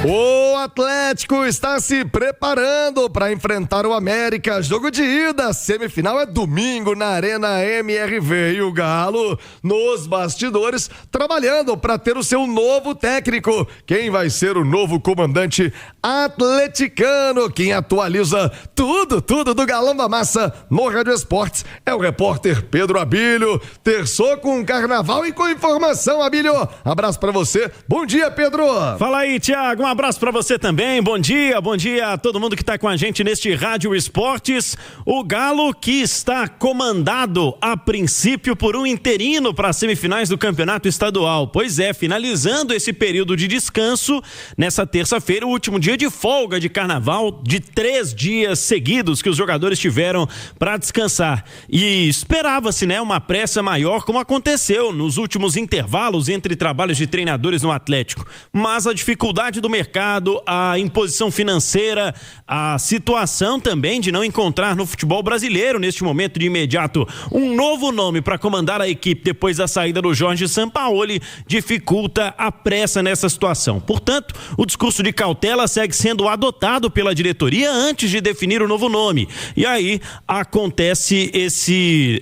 O Atlético está se preparando para enfrentar o América. Jogo de ida, semifinal é domingo na Arena MRV. E o Galo, nos bastidores, trabalhando para ter o seu novo técnico. Quem vai ser o novo comandante atleticano? Quem atualiza tudo do Galão da Massa no Rádio Esportes é o repórter Pedro Abílio. Terçou com carnaval e com informação, Abílio. Abraço para você. Bom dia, Pedro. Fala aí, Thiago. Um abraço pra você também, bom dia a todo mundo que tá com a gente neste Rádio Esportes. O Galo que está comandado a princípio por um interino para as semifinais do Campeonato Estadual. Pois é, finalizando esse período de descanso, nessa terça-feira, o último dia de folga de carnaval, de 3 dias seguidos que os jogadores tiveram para descansar. E esperava-se, né, uma pressa maior, como aconteceu nos últimos intervalos entre trabalhos de treinadores no Atlético. Mas a dificuldade do mercado, a imposição financeira, a situação também de não encontrar no futebol brasileiro, neste momento de imediato, um novo nome para comandar a equipe depois da saída do Jorge Sampaoli, dificulta a pressa nessa situação. Portanto, o discurso de cautela segue sendo adotado pela diretoria antes de definir o novo nome. E aí acontece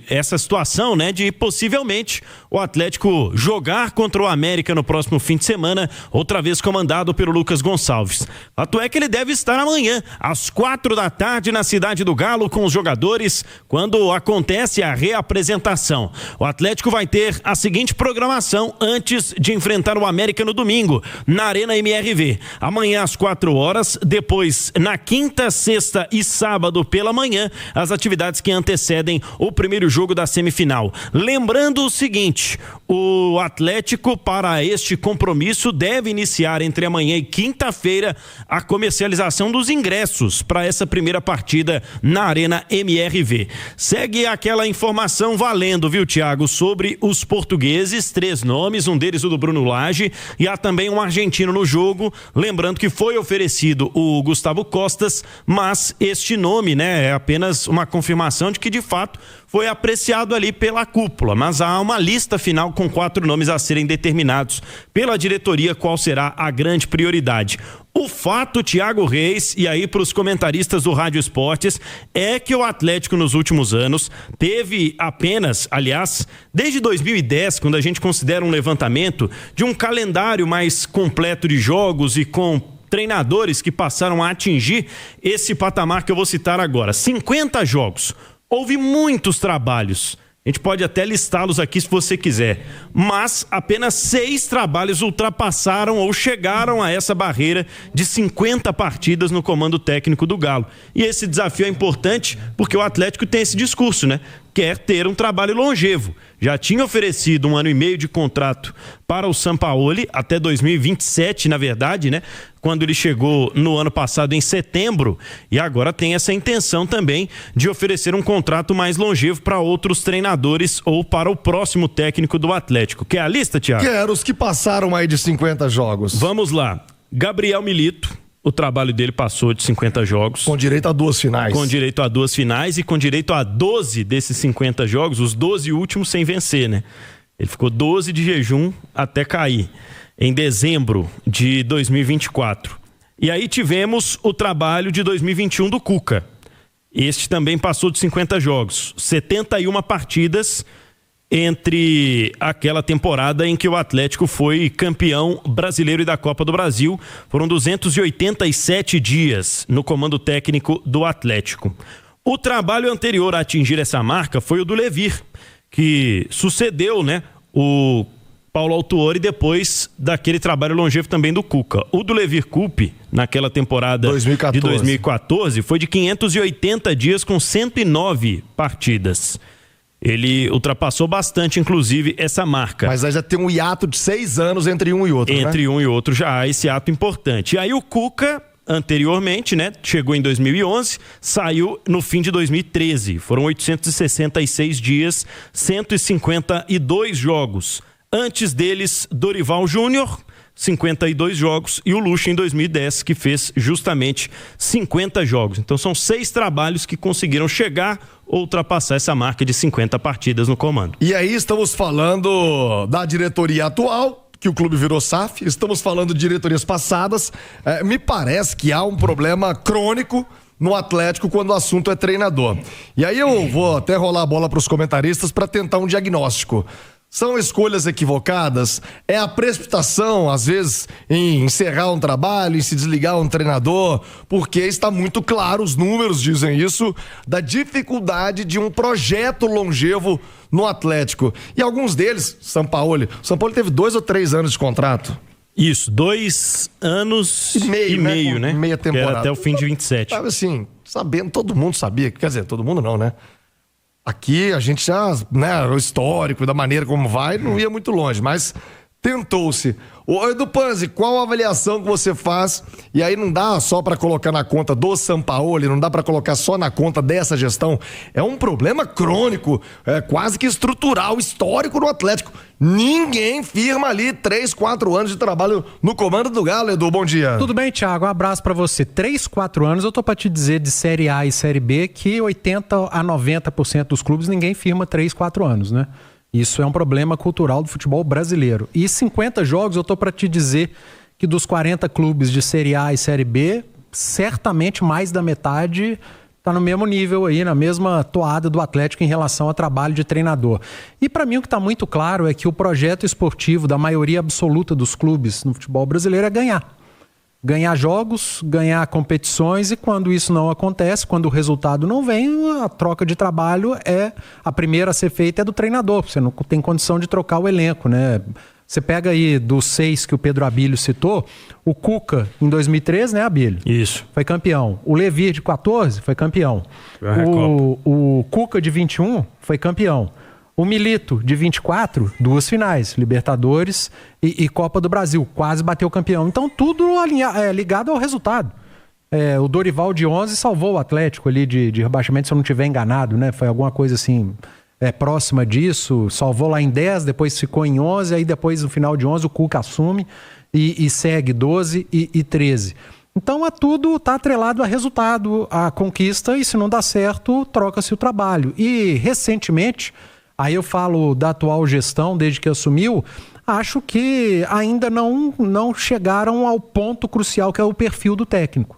essa situação, né, de possivelmente o Atlético jogar contra o América no próximo fim de semana, outra vez comandado pelo Lucas Gonçalves. Fato é que ele deve estar amanhã, às 4h, na Cidade do Galo, com os jogadores, quando acontece a reapresentação. O Atlético vai ter a seguinte programação antes de enfrentar o América no domingo, na Arena MRV. Amanhã às 4h, depois na quinta, sexta e sábado pela manhã, as atividades que antecedem o primeiro jogo da semifinal. Lembrando o seguinte, o Atlético, para este compromisso, deve iniciar entre amanhã e quinta-feira a comercialização dos ingressos para essa primeira partida na Arena MRV. Segue aquela informação valendo, viu, Thiago, sobre os portugueses, 3 nomes, um deles o do Bruno Lage, e há também um argentino no jogo, lembrando que foi oferecido o Gustavo Costas, mas este nome, né, é apenas uma confirmação de que de fato foi apreciado ali pela cúpula, mas há uma lista final com 4 nomes a serem determinados pela diretoria qual será a grande prioridade. O fato, Thiago Reis, e aí para os comentaristas do Rádio Esportes, é que o Atlético nos últimos anos teve apenas, aliás, desde 2010, quando a gente considera um levantamento de um calendário mais completo de jogos e com treinadores que passaram a atingir esse patamar que eu vou citar agora, 50 jogos. Houve muitos trabalhos, a gente pode até listá-los aqui se você quiser, mas apenas 6 trabalhos ultrapassaram ou chegaram a essa barreira de 50 partidas no comando técnico do Galo. E esse desafio é importante porque o Atlético tem esse discurso, né? Quer ter um trabalho longevo. Já tinha oferecido 1 ano e meio de contrato para o Sampaoli, até 2027, na verdade, né? Quando ele chegou no ano passado em setembro, e agora tem essa intenção também de oferecer um contrato mais longevo para outros treinadores ou para o próximo técnico do Atlético. Quer a lista, Thiago? Quero os que passaram aí de 50 jogos. Vamos lá. Gabriel Milito. O trabalho dele passou de 50 jogos. Com direito a 2 finais. Com direito a 2 finais e com direito a 12 desses 50 jogos, os 12 últimos sem vencer, né? Ele ficou 12 de jejum até cair, em dezembro de 2024. E aí tivemos o trabalho de 2021 do Cuca. Este também passou de 50 jogos, 71 partidas entre aquela temporada em que o Atlético foi campeão brasileiro e da Copa do Brasil. Foram 287 dias no comando técnico do Atlético. O trabalho anterior a atingir essa marca foi o do Levir, que sucedeu, né, o Paulo Autuori depois daquele trabalho longevo também do Cuca. O do Levir Coupe, naquela temporada 2014. De 2014, foi de 580 dias com 109 partidas. Ele ultrapassou bastante, inclusive, essa marca. Mas aí já tem um hiato de 6 anos entre um e outro, Entre um e outro já há esse ato importante. E aí o Cuca, anteriormente, né, chegou em 2011, saiu no fim de 2013. Foram 866 dias, 152 jogos. Antes deles, Dorival Júnior, 52 jogos, e o Lucha em 2010, que fez justamente 50 jogos. Então são 6 trabalhos que conseguiram chegar ou ultrapassar essa marca de 50 partidas no comando. E aí estamos falando da diretoria atual, que o clube virou SAF, estamos falando de diretorias passadas. Me parece que há um problema crônico no Atlético quando o assunto é treinador. E aí eu vou até rolar a bola para os comentaristas para tentar um diagnóstico. São escolhas equivocadas? É a precipitação, às vezes, em encerrar um trabalho, em se desligar um treinador? Porque está muito claro, os números dizem isso, da dificuldade de um projeto longevo no Atlético. E alguns deles, Sampaoli teve 2 ou 3 anos de contrato. Isso, 2 anos e meio, né? Meia temporada. Que era até o fim de 27. Sabe assim, sabendo, todo mundo sabia, quer dizer, todo mundo não, né? Aqui a gente já, né, o histórico, da maneira como vai, não ia muito longe, mas tentou-se. Ô Edu Panzi, qual a avaliação que você faz? E aí não dá só para colocar na conta do Sampaoli, não dá para colocar só na conta dessa gestão. É um problema crônico, quase que estrutural, histórico no Atlético. Ninguém firma ali 3, 4 anos de trabalho no comando do Galo, Edu, bom dia. Tudo bem, Thiago, um abraço pra você. 3, 4 anos, eu tô pra te dizer de Série A e Série B que 80% a 90% dos clubes ninguém firma 3, 4 anos, né? Isso é um problema cultural do futebol brasileiro. E 50 jogos, eu tô pra te dizer que dos 40 clubes de Série A e Série B, certamente mais da metade tá no mesmo nível aí, na mesma toada do Atlético em relação ao trabalho de treinador. E para mim o que está muito claro é que o projeto esportivo da maioria absoluta dos clubes no futebol brasileiro é ganhar. Ganhar jogos, ganhar competições, e quando isso não acontece, quando o resultado não vem, a troca de trabalho a primeira a ser feita é do treinador. Você não tem condição de trocar o elenco, né? Você pega aí dos 6 que o Pedro Abílio citou, o Cuca em 2013, né, Abílio? Isso. Foi campeão. O Levir de 14 foi campeão. O Cuca de 21 foi campeão. O Milito de 24, 2 finais, Libertadores e Copa do Brasil, quase bateu campeão. Então tudo ligado ao resultado. O Dorival de 11 salvou o Atlético ali de rebaixamento, se eu não estiver enganado, né? Foi alguma coisa assim próxima disso, salvou lá em 10, depois ficou em 11, aí depois no final de 11 o Cuca assume e segue 12 e 13. Então tudo está atrelado a resultado, a conquista, e se não dá certo, troca-se o trabalho. E recentemente, aí eu falo da atual gestão, desde que assumiu, acho que ainda não chegaram ao ponto crucial que é o perfil do técnico.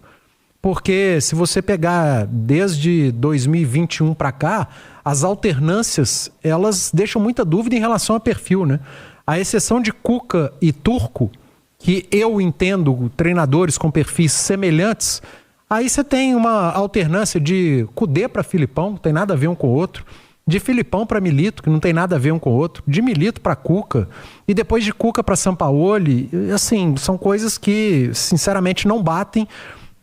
Porque se você pegar desde 2021 para cá, as alternâncias, elas deixam muita dúvida em relação a perfil, né? A exceção de Cuca e Turco, que eu entendo treinadores com perfis semelhantes, aí você tem uma alternância de Cudê para Filipão, não tem nada a ver um com o outro, de Filipão para Milito, que não tem nada a ver um com o outro, de Milito para Cuca, e depois de Cuca para Sampaoli, assim, são coisas que sinceramente não batem.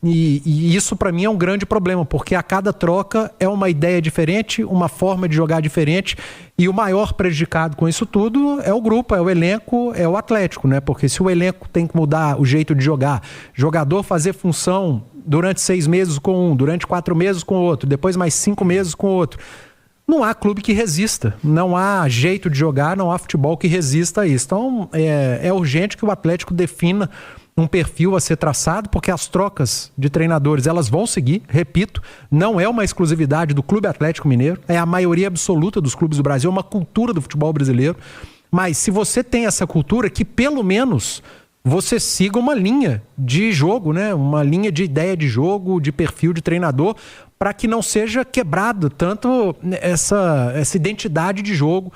E isso para mim é um grande problema, porque a cada troca é uma ideia diferente, uma forma de jogar diferente, e o maior prejudicado com isso tudo é o grupo, é o elenco, é o Atlético, né? Porque se o elenco tem que mudar o jeito de jogar, jogador fazer função durante 6 meses com um, durante 4 meses com outro, depois mais 5 meses com outro, não há clube que resista, não há jeito de jogar, não há futebol que resista a isso. Então é urgente que o Atlético defina um perfil a ser traçado, porque as trocas de treinadores, elas vão seguir, repito, não é uma exclusividade do Clube Atlético Mineiro, é a maioria absoluta dos clubes do Brasil, é uma cultura do futebol brasileiro, mas se você tem essa cultura, que pelo menos você siga uma linha de jogo, né? Uma linha de ideia de jogo, de perfil de treinador, para que não seja quebrado tanto essa identidade de jogo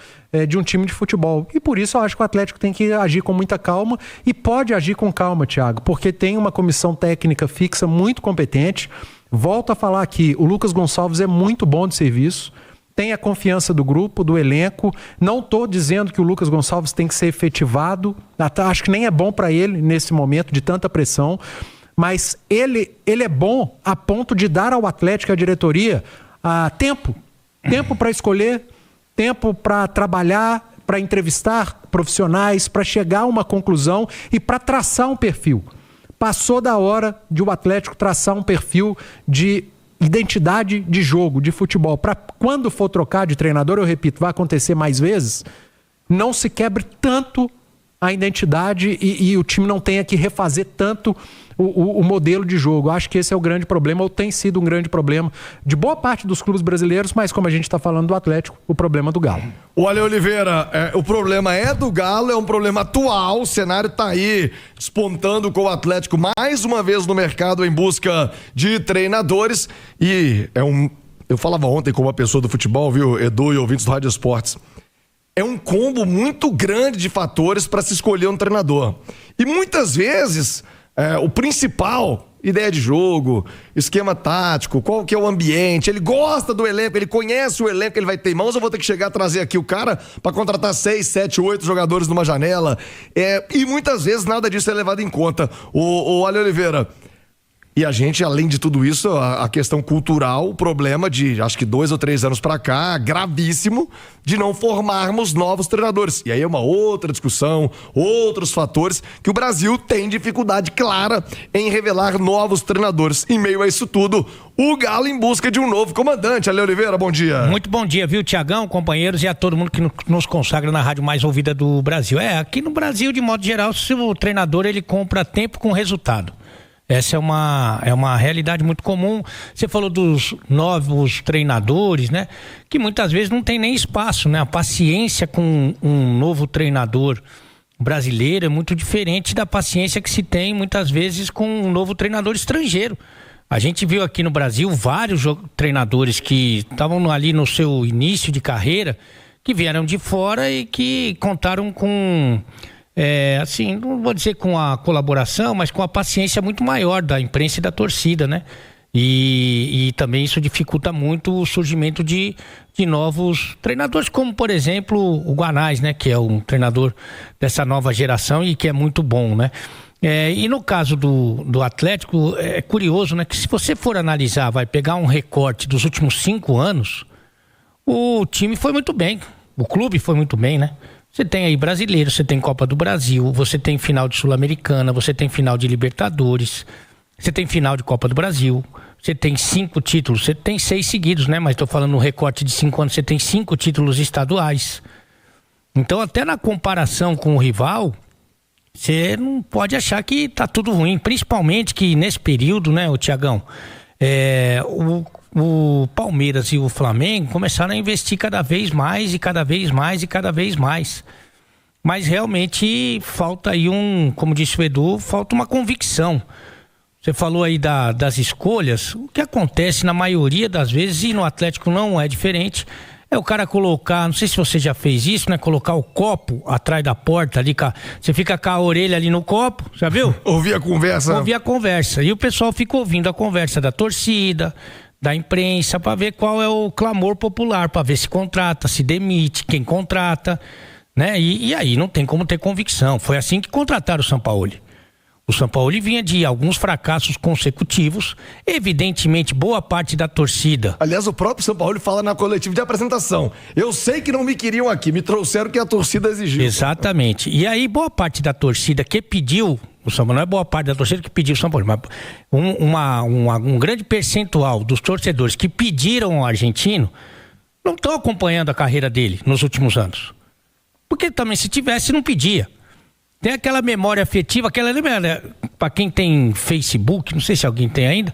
de um time de futebol. E por isso eu acho que o Atlético tem que agir com muita calma, e pode agir com calma, Thiago, porque tem uma comissão técnica fixa muito competente. Volto a falar aqui, o Lucas Gonçalves é muito bom de serviço, tem a confiança do grupo, do elenco. Não estou dizendo que o Lucas Gonçalves tem que ser efetivado, acho que nem é bom para ele nesse momento de tanta pressão, mas ele é bom a ponto de dar ao Atlético e à diretoria tempo para escolher, tempo para trabalhar, para entrevistar profissionais, para chegar a uma conclusão e para traçar um perfil. Passou da hora de o Atlético traçar um perfil de identidade de jogo, de futebol, para quando for trocar de treinador, eu repito, vai acontecer mais vezes, não se quebre tanto a identidade e o time não tenha que refazer tanto o modelo de jogo. Acho que esse é o grande problema, ou tem sido um grande problema de boa parte dos clubes brasileiros, mas como a gente está falando do Atlético, o problema do Galo. Olha, Oliveira, o problema é do Galo, é um problema atual, o cenário está aí despontando com o Atlético mais uma vez no mercado em busca de treinadores e eu falava ontem com uma pessoa do futebol, viu, Edu e ouvintes do Rádio Esportes, é um combo muito grande de fatores para se escolher um treinador. E muitas vezes o principal, ideia de jogo, esquema tático, qual que é o ambiente, ele gosta do elenco, ele conhece o elenco, ele vai ter em mãos, eu vou ter que chegar a trazer aqui o cara para contratar 6, 7, 8 jogadores numa janela, e muitas vezes nada disso é levado em conta. O Ale Oliveira, e a gente, além de tudo isso, a questão cultural, o problema de, acho que 2 ou 3 anos pra cá, gravíssimo, de não formarmos novos treinadores. E aí é uma outra discussão, outros fatores, que o Brasil tem dificuldade clara em revelar novos treinadores. Em meio a isso tudo, o Galo em busca de um novo comandante. Ale Oliveira, bom dia. Muito bom dia, viu, Tiagão, companheiros e a todo mundo que nos consagra na rádio mais ouvida do Brasil. Aqui no Brasil, de modo geral, se o treinador ele compra tempo com resultado. Essa é uma realidade muito comum. Você falou dos novos treinadores, né? Que muitas vezes não tem nem espaço, né? A paciência com um novo treinador brasileiro é muito diferente da paciência que se tem muitas vezes com um novo treinador estrangeiro. A gente viu aqui no Brasil vários treinadores que estavam ali no seu início de carreira, que vieram de fora e que contaram com... assim, não vou dizer com a colaboração, mas com a paciência muito maior da imprensa e da torcida, né? E também isso dificulta muito o surgimento de novos treinadores, como por exemplo o Guanais, né? Que é um treinador dessa nova geração e que é muito bom, né? E no caso do Atlético, é curioso, né? Que se você for analisar, vai pegar um recorte dos últimos 5 anos, o time foi muito bem, o clube foi muito bem, né? Você tem aí brasileiro, você tem Copa do Brasil, você tem final de Sul-Americana, você tem final de Libertadores, você tem final de Copa do Brasil, você tem 5 títulos, você tem 6 seguidos, né? Mas estou falando no recorte de 5 anos, você tem 5 títulos estaduais. Então, até na comparação com o rival, você não pode achar que tá tudo ruim, principalmente que nesse período, né, o Tiagão, o Palmeiras e o Flamengo começaram a investir cada vez mais e cada vez mais e cada vez mais. Mas realmente falta aí como disse o Edu, falta uma convicção. Você falou aí das escolhas. O que acontece na maioria das vezes, e no Atlético não é diferente, é o cara colocar, não sei se você já fez isso, né? Colocar o copo atrás da porta ali, você fica com a orelha ali no copo, já viu? Ouvir a conversa. Ouvir a conversa. E o pessoal fica ouvindo a conversa da torcida, da imprensa, para ver qual é o clamor popular, para ver se contrata, se demite, quem contrata, né? E aí não tem como ter convicção. Foi assim que contrataram o Sampaoli. O Sampaoli vinha de alguns fracassos consecutivos, evidentemente boa parte da torcida. Aliás, o próprio Sampaoli fala na coletiva de apresentação: eu sei que não me queriam aqui, me trouxeram o que a torcida exigiu. Exatamente. E aí boa parte da torcida que pediu o Sampaoli, não é boa parte da torcida que pediu o Sampaoli, mas um grande percentual dos torcedores que pediram o argentino não estão acompanhando a carreira dele nos últimos anos. Porque também se tivesse, não pedia. Tem aquela memória afetiva, para quem tem Facebook, não sei se alguém tem ainda,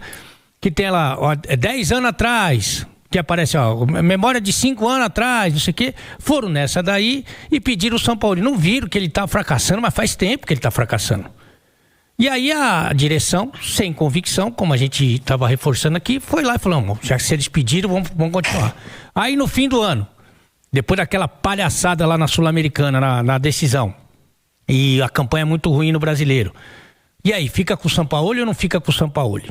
que tem lá, 10 anos atrás, que aparece, memória de 5 anos atrás, não sei o quê, foram nessa daí e pediram o São Paulo. Não viram que ele está fracassando, mas faz tempo que ele está fracassando. E aí a direção, sem convicção, como a gente estava reforçando aqui, foi lá e falou: já que se eles pediram, vamos continuar. Aí no fim do ano, depois daquela palhaçada lá na Sul-Americana, na decisão, e a campanha é muito ruim no Brasileiro. E aí, fica com o Sampaoli ou não fica com o Sampaoli?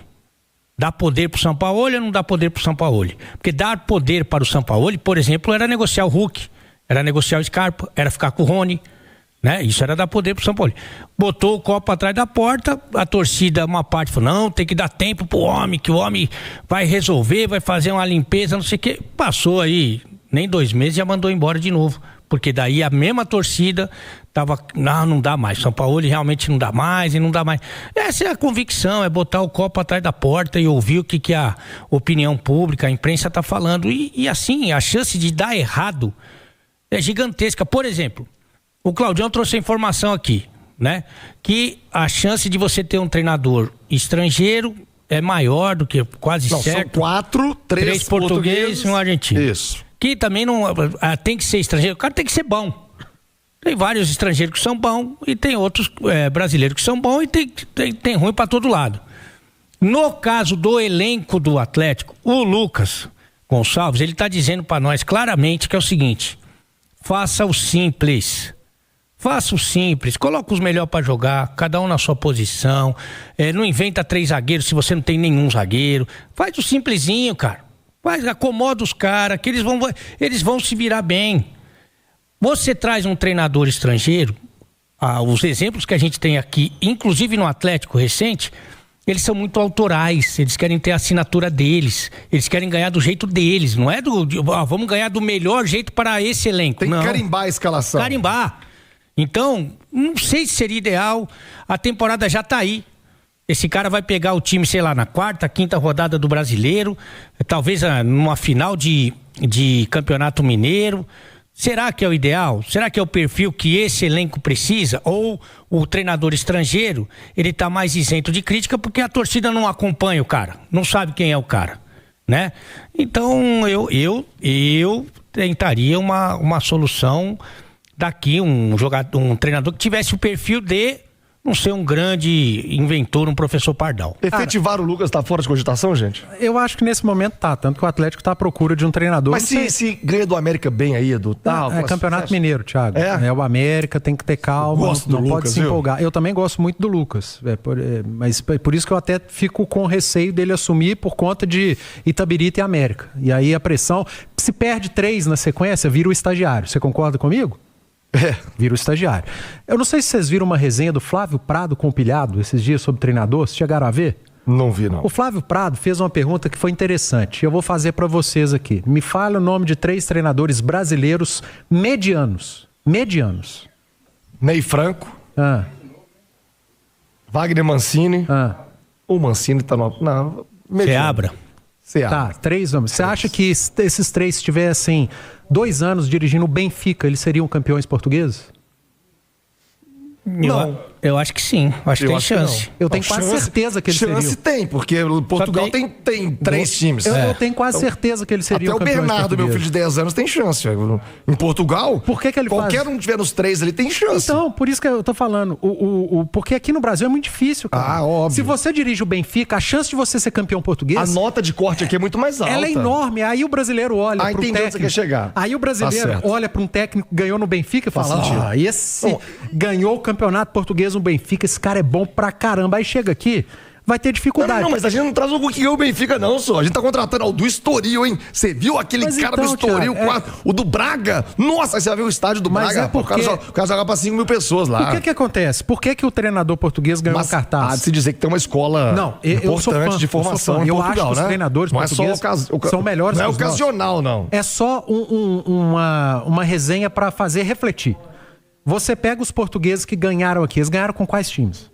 Dá poder pro Sampaoli ou não dá poder pro Sampaoli? Porque dar poder para o Sampaoli, por exemplo, era negociar o Hulk, era negociar o Scarpa, era ficar com o Rony, né? Isso era dar poder pro Sampaoli. Botou o copo atrás da porta, a torcida, uma parte falou: não, tem que dar tempo pro homem, que o homem vai resolver, vai fazer uma limpeza, não sei o quê. Passou aí nem 2 meses e já mandou embora de novo. Porque daí a mesma torcida tava, não dá mais, São Paulo realmente não dá mais e não dá mais. Essa é a convicção, é botar o copo atrás da porta e ouvir o que a opinião pública, a imprensa tá falando. E assim, a chance de dar errado é gigantesca. Por exemplo, O Claudião trouxe a informação aqui, né? Que a chance de você ter um treinador estrangeiro é maior do que quase certo. São 4, 3 portugueses e um argentino. Isso. Que também não tem que ser estrangeiro. O cara tem que ser bom. Tem vários estrangeiros que são bons e tem outros brasileiros que são bons e tem ruim para todo lado. No caso do elenco do Atlético, o Lucas Gonçalves, ele está dizendo para nós claramente que é o seguinte: faça o simples. Faça o simples, coloca os melhores para jogar, cada um na sua posição. Não inventa 3 zagueiros se você não tem nenhum zagueiro. Faz o simplesinho, cara. Acomoda os caras, que eles vão se virar bem. Você traz um treinador estrangeiro, os exemplos que a gente tem aqui, inclusive no Atlético recente, eles são muito autorais, eles querem ter a assinatura deles, eles querem ganhar do jeito deles, não é vamos ganhar do melhor jeito para esse elenco. Tem que carimbar a escalação. Carimbar. Então, não sei se seria ideal, a temporada já tá aí. Esse cara vai pegar o time, sei lá, na 4ª, 5ª rodada do Brasileiro, talvez numa final de Campeonato Mineiro. Será que é o ideal? Será que é o perfil que esse elenco precisa? Ou o treinador estrangeiro, ele tá mais isento de crítica porque a torcida não acompanha o cara, não sabe quem é o cara, né? Então, eu tentaria uma solução daqui, um treinador que tivesse o perfil de não ser um grande inventor, um professor Pardal. Efetivar o Lucas tá fora de cogitação, gente? Eu acho que nesse momento tá, tanto que o Atlético tá à procura de um treinador. Mas se ganha do América bem aí, Edu, é Campeonato Mineiro, Thiago. É o América, tem que ter calma, não pode se empolgar. Eu também gosto muito do Lucas, mas por isso que eu até fico com receio dele assumir por conta de Itabirita e América. E aí a pressão, se perde 3 na sequência, vira o estagiário. Você concorda comigo? Vira o estagiário. Eu não sei se vocês viram uma resenha do Flávio Prado com o Pilhado esses dias sobre treinador. Vocês chegaram a ver? Não vi, não. O Flávio Prado fez uma pergunta que foi interessante. Eu vou fazer para vocês aqui. Me fala o nome de 3 treinadores brasileiros medianos. Ney Franco. Wagner Mancini. O Mancini tá no... Não, Seabra. Tá, 3 nomes. Você acha que esses 3, se tivessem 2 anos dirigindo o Benfica, eles seriam campeões portugueses? Não. Eu acho que sim. Acho que tem chance. Eu tenho quase certeza que eles seriam. Chance tem, porque Portugal tem 3 times. Eu tenho quase certeza que eles seriam campeões portugueses. Até o Bernardo, meu filho de 10 anos, tem chance. Em Portugal, por que ele qualquer um que tiver nos 3 ali tem chance. Então, por isso que eu tô falando. Porque aqui no Brasil é muito difícil, cara. Óbvio. Se você dirige o Benfica, a chance de você ser campeão português... A nota de corte aqui é muito mais alta. Ela é enorme. Aí o brasileiro olha pro técnico. Onde você quer chegar. Aí o brasileiro olha para um técnico que ganhou no Benfica e fala, esse ganhou o campeonato português no Benfica, esse cara é bom pra caramba. Aí chega aqui, vai ter dificuldade. Não, mas a gente não traz o que ganhou o Benfica, não, só. A gente tá contratando o do Estoril, hein? Você viu aquele cara do Estoril, o do Braga? Nossa, aí você vai ver o estádio do Braga. O cara joga pra 5 mil pessoas lá. Por que acontece? Por que o treinador português ganhou um cartaz? Há de se dizer que tem uma escola importante de formação em Portugal, acho que os treinadores portugueses são melhores. Não é ocasional, não. É só uma resenha pra fazer refletir. Você pega os portugueses que ganharam aqui. Eles ganharam com quais times?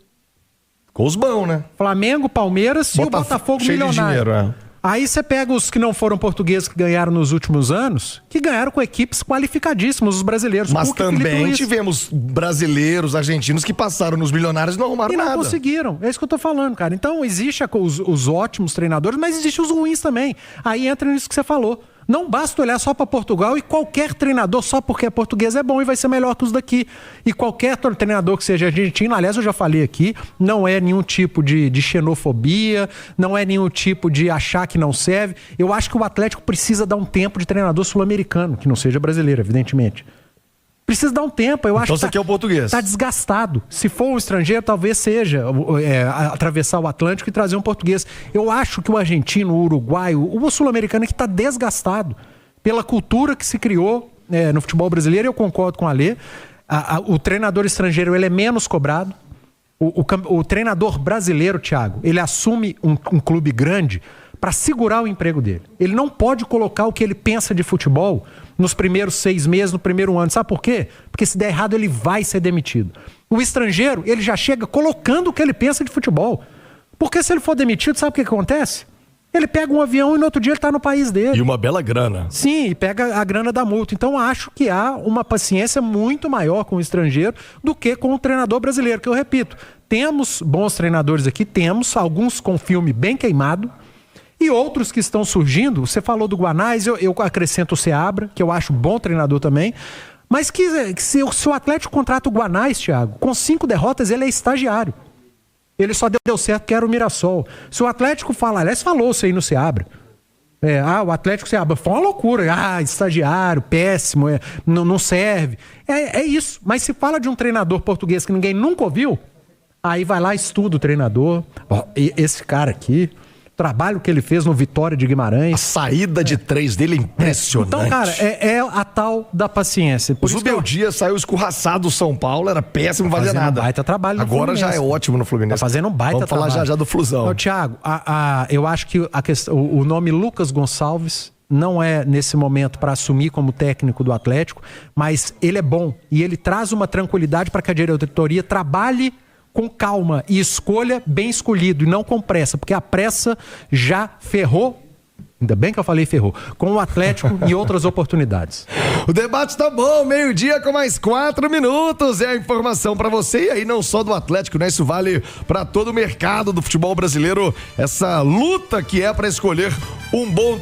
Com os bons, né? Flamengo, Palmeiras e o Botafogo milionário. Dinheiro, Aí você pega os que não foram portugueses que ganharam nos últimos anos, que ganharam com equipes qualificadíssimos, os brasileiros. Mas também tivemos brasileiros, argentinos que passaram nos milionários e não arrumaram nada. E não conseguiram. É isso que eu tô falando, cara. Então existe os ótimos treinadores, mas existem os ruins também. Aí entra nisso que você falou. Não basta olhar só para Portugal e qualquer treinador só porque é português é bom e vai ser melhor que os daqui. E qualquer treinador que seja argentino, aliás, eu já falei aqui, não é nenhum tipo de xenofobia, não é nenhum tipo de achar que não serve. Eu acho que o Atlético precisa dar um tempo de treinador sul-americano, que não seja brasileiro, evidentemente. Precisa dar um tempo, eu acho então, que aqui é o português. Tá desgastado. Se for um estrangeiro, talvez seja atravessar o Atlântico e trazer um português. Eu acho que o argentino, o uruguaio, o sul-americano que tá desgastado pela cultura que se criou no futebol brasileiro. Eu concordo com o Alê. O treinador estrangeiro, ele é menos cobrado. O treinador brasileiro, Thiago, ele assume um clube grande para segurar o emprego dele. Ele não pode colocar o que ele pensa de futebol nos primeiros 6 meses, no primeiro ano. Sabe por quê? Porque se der errado, ele vai ser demitido. O estrangeiro, ele já chega colocando o que ele pensa de futebol. Porque se ele for demitido, sabe o que acontece? Ele pega um avião e no outro dia ele tá no país dele. E uma bela grana. Sim, e pega a grana da multa. Então acho que há uma paciência muito maior com o estrangeiro do que com o treinador brasileiro, que eu repito, temos bons treinadores aqui, temos alguns com filme bem queimado e outros que estão surgindo. Você falou do Guanais, eu acrescento o Seabra, que eu acho bom treinador também, mas que se o Atlético contrata o Guanais, Thiago, com 5 derrotas ele é estagiário. Ele só deu certo que era o Mirassol. Se o Atlético fala, aliás, falou isso aí no Seabra. O Atlético Seabra foi uma loucura. Estagiário, péssimo, não serve. É isso. Mas se fala de um treinador português que ninguém nunca ouviu, aí vai lá, estuda o treinador. Esse cara aqui, o trabalho que ele fez no Vitória de Guimarães. A saída de 3 dele é impressionante. Então, cara, é a tal da paciência. O Zubeldia saiu escorraçado do São Paulo, era péssimo, não fazia nada. Um baita trabalho no Agora Fluminense. já é ótimo no Fluminense. Tá fazendo um baita trabalho. Vamos falar já do Flusão. Então, Thiago, eu acho que o nome Lucas Gonçalves não é nesse momento para assumir como técnico do Atlético, mas ele é bom e ele traz uma tranquilidade para que a diretoria trabalhe com calma e escolha bem escolhido e não com pressa, porque a pressa já ferrou, ainda bem que eu falei ferrou, com o Atlético e outras oportunidades. O debate tá bom, 12:00 com mais 4 minutos, é a informação pra você, e aí não só do Atlético, né? Isso vale pra todo o mercado do futebol brasileiro, essa luta que é pra escolher um bom